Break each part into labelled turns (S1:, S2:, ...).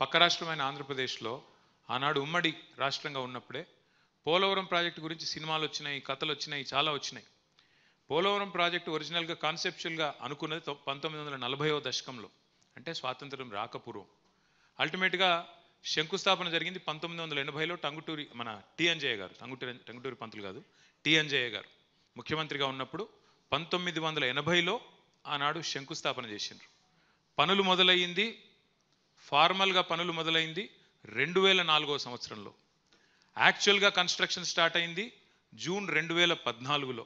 S1: పక్క రాష్ట్రమైన ఆంధ్రప్రదేశ్లో ఆనాడు ఉమ్మడి రాష్ట్రంగా ఉన్నప్పుడే పోలవరం ప్రాజెక్టు గురించి సినిమాలు వచ్చినాయి, కథలు వచ్చినాయి, చాలా వచ్చినాయి. పోలవరం ప్రాజెక్టు ఒరిజినల్గా కాన్సెప్చువల్గా అనుకున్నది 1940వ దశకంలో, అంటే స్వాతంత్రం రాకపూర్వం. అల్టిమేట్గా శంకుస్థాపన జరిగింది 1980లో. టంగుటూరి మన టి అంజయ్య గారు, టంగుటూరి పంతులు కాదు, టి అంజయ్య గారు ముఖ్యమంత్రిగా ఉన్నప్పుడు 1980లో ఆనాడు శంకుస్థాపన చేసిండ్రు. పనులు మొదలయ్యింది, ఫార్మల్గా పనులు మొదలైంది 2004వ సంవత్సరంలో. యాక్చువల్గా కన్స్ట్రక్షన్ స్టార్ట్ అయింది జూన్ 2014లో.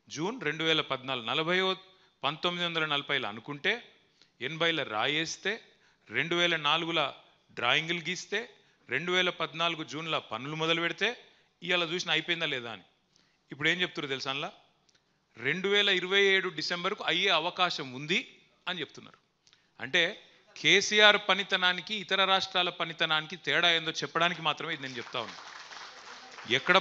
S1: జూన్ 2014 1940లో అనుకుంటే 80లో రాయేస్తే 2004లో డ్రాయింగులు గీస్తే 2014 జూన్లో పనులు మొదలు పెడితే ఇవాళ చూసిన అయిపోయిందా లేదా అని. ఇప్పుడు ఏం చెప్తున్నారు తెలుసా, అందులో 2027 డిసెంబర్కు అయ్యే అవకాశం ఉంది అని చెప్తున్నారు. అంటే కేసీఆర్ పనితనానికి ఇతర రాష్ట్రాల పనితనానికి తేడా ఏందో చెప్పడానికి మాత్రమే ఇది నేను చెప్తా ఉన్నాను. ఎక్కడ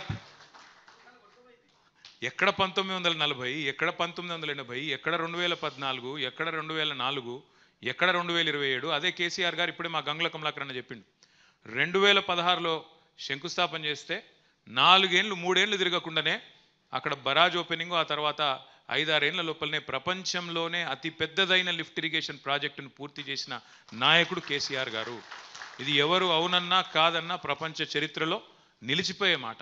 S1: 1940, ఎక్కడ 1980, ఎక్కడ 2014, ఎక్కడ 2004, ఎక్కడ 2027. అదే కేసీఆర్ గారు ఇప్పుడే మా గంగుల కమలాకర్ అన్న చెప్పిండు. 2016లో శంకుస్థాపన చేస్తే 4 ఏళ్ళు 3 ఏళ్ళు తిరగకుండానే అక్కడ బరాజ్ ఓపెనింగ్, ఆ తర్వాత 5-6 ఏళ్ల లోపలనే ప్రపంచంలోనే అతి పెద్దదైన లిఫ్ట్ ఇరిగేషన్ ప్రాజెక్టును పూర్తి చేసిన నాయకుడు కేసీఆర్ గారు. ఇది ఎవరు అవునన్నా కాదన్నా ప్రపంచ చరిత్రలో నిలిచిపోయే మాట.